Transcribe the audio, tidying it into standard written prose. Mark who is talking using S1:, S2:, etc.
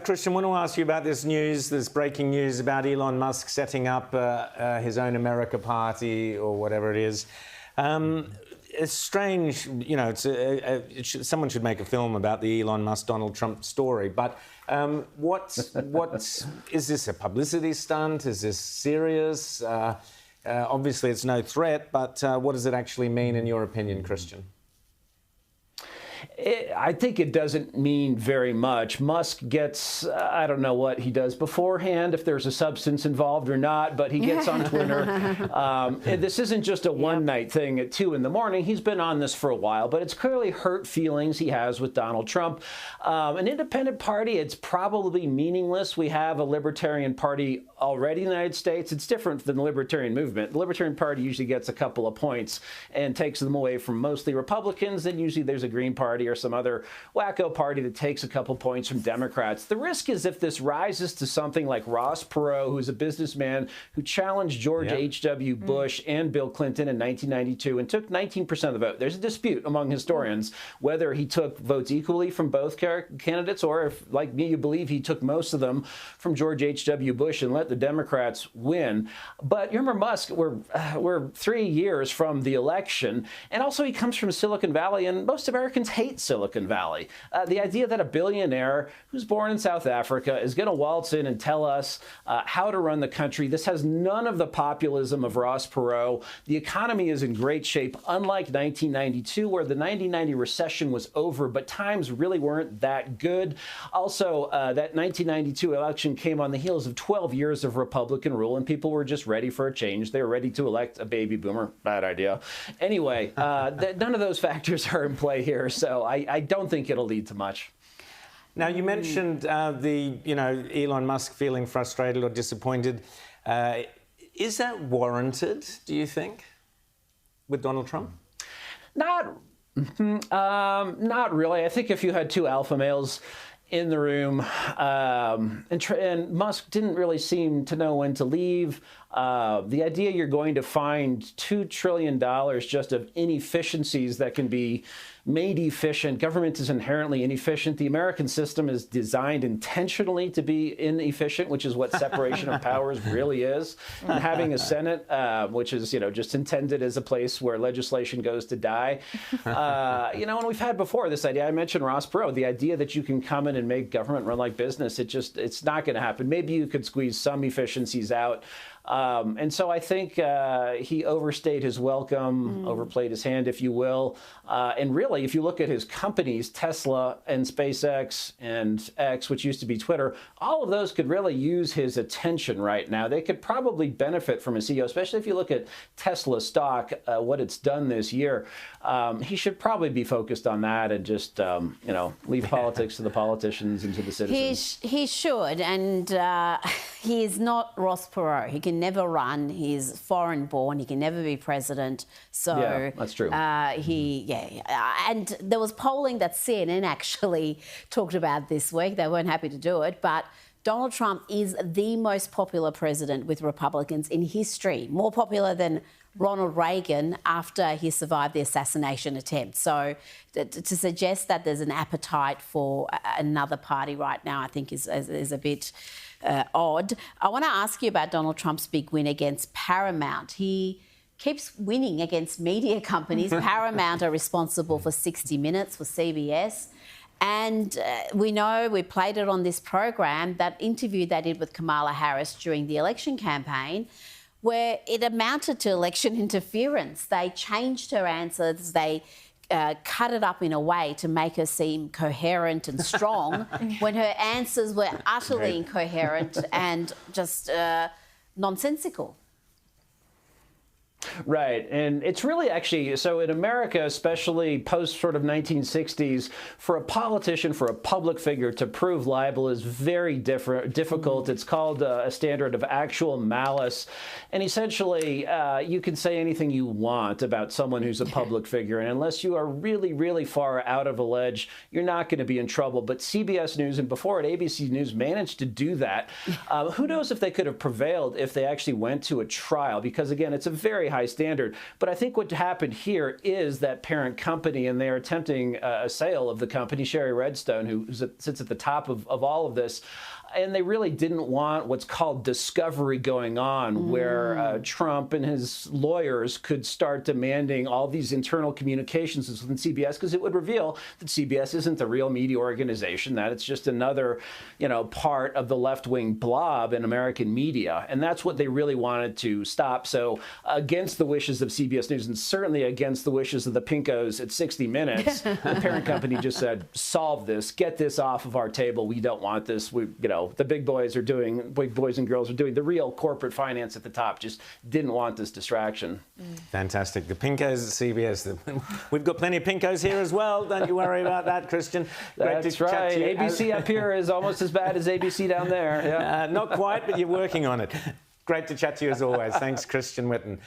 S1: Christian, I want to ask you about this news, this breaking news about Elon Musk setting up his own America Party or whatever it is. It's strange, you know, someone should make a film about the Elon Musk-Donald Trump story, but is this a publicity stunt? Is this serious? Obviously, it's no threat, but what does it actually mean in your opinion, Christian?
S2: I think it doesn't mean very much. Musk gets, I don't know what he does beforehand, if there's a substance involved or not, but he gets on Twitter. This isn't just a one-night thing at 2 in the morning. He's been on this for a while, but it's clearly hurt feelings he has with Donald Trump. An independent party, it's probably meaningless. We have a Libertarian Party already in the United States. It's different than the Libertarian movement. The Libertarian Party usually gets a couple of points and takes them away from mostly Republicans. Then usually there's a Green Party or some other wacko party that takes a couple points from Democrats. The risk is if this rises to something like Ross Perot, who's a businessman who challenged George H.W. Bush and Bill Clinton in 1992 and took 19% of the vote. There's a dispute among historians whether he took votes equally from both candidates or if, like me, you believe he took most of them from George H.W. Bush and let the Democrats win. But you remember Musk, we're 3 years from the election, and also he comes from Silicon Valley, and most Americans hate Silicon Valley. The idea that a billionaire who's born in South Africa is going to waltz in and tell us how to run the country. This has none of the populism of Ross Perot. The economy is in great shape, unlike 1992, where the 1990 recession was over, but times really weren't that good. Also, that 1992 election came on the heels of 12 years of Republican rule, and people were just ready for a change. They were ready to elect a baby boomer. Bad idea. Anyway, none of those factors are in play here, so I don't think it'll lead to much.
S1: Now, you mentioned Elon Musk feeling frustrated or disappointed. Is that warranted, do you think, with Donald Trump?
S2: Not really. I think if you had two alpha males in the room, and Musk didn't really seem to know when to leave. The idea you're going to find $2 trillion just of inefficiencies that can be made efficient. Government is inherently inefficient. The American system is designed intentionally to be inefficient, which is what separation of powers really is. And having a Senate, which is, just intended as a place where legislation goes to die. And we've had before this idea, I mentioned Ross Perot, the idea that you can come in and make government run like business, it's not going to happen. Maybe you could squeeze some efficiencies out. And so I think he overstayed his welcome, overplayed his hand, if you will. And really, if you look at his companies, Tesla and SpaceX and X, which used to be Twitter, all of those could really use his attention right now. They could probably benefit from a CEO, especially if you look at Tesla stock, what it's done this year. He should probably be focused on that and just, leave politics to the politicians and to the citizens.
S3: He should, and he is not Ross Perot. He can never run. He's foreign born. He can never be president. So
S2: yeah, that's true.
S3: And there was polling that CNN actually talked about this week. They weren't happy to do it, but Donald Trump is the most popular president with Republicans in history, more popular than Ronald Reagan after he survived the assassination attempt. So to suggest that there's an appetite for another party right now, I think is a bit odd. I want to ask you about Donald Trump's big win against Paramount. He keeps winning against media companies. Paramount are responsible for 60 Minutes, for CBS. And we know, we played it on this program, that interview they did with Kamala Harris during the election campaign, where it amounted to election interference. They changed her answers. They cut it up in a way to make her seem coherent and strong when her answers were utterly incoherent and just nonsensical.
S2: Right. And it's really actually, so in America, especially post sort of 1960s, for a politician, for a public figure to prove liable is very difficult. It's called a standard of actual malice. And essentially, you can say anything you want about someone who's a public figure. And unless you are really, really far out of a ledge, you're not going to be in trouble. But CBS News and before it, ABC News managed to do that. Who knows if they could have prevailed if they actually went to a trial? Because, again, it's a very high standard. But I think what happened here is that parent company, and they're attempting a sale of the company, Sherry Redstone, who sits at the top of all of this. And they really didn't want what's called discovery going on, where Trump and his lawyers could start demanding all these internal communications within CBS, because it would reveal that CBS isn't the real media organization, that it's just another, part of the left-wing blob in American media. And that's what they really wanted to stop. So against the wishes of CBS News, and certainly against the wishes of the Pinkos at 60 Minutes, the parent company just said, solve this, get this off of our table. We don't want this. The big boys and girls are doing the real corporate finance at the top, just didn't want this distraction.
S1: Fantastic. The Pinkos at CBS. We've got plenty of Pinkos here as well. Don't you worry about that, Christian.
S2: That's right. ABC up here is almost as bad as ABC down there. Yeah.
S1: Not quite, but you're working on it. Great to chat to you as always. Thanks, Christian Whiton.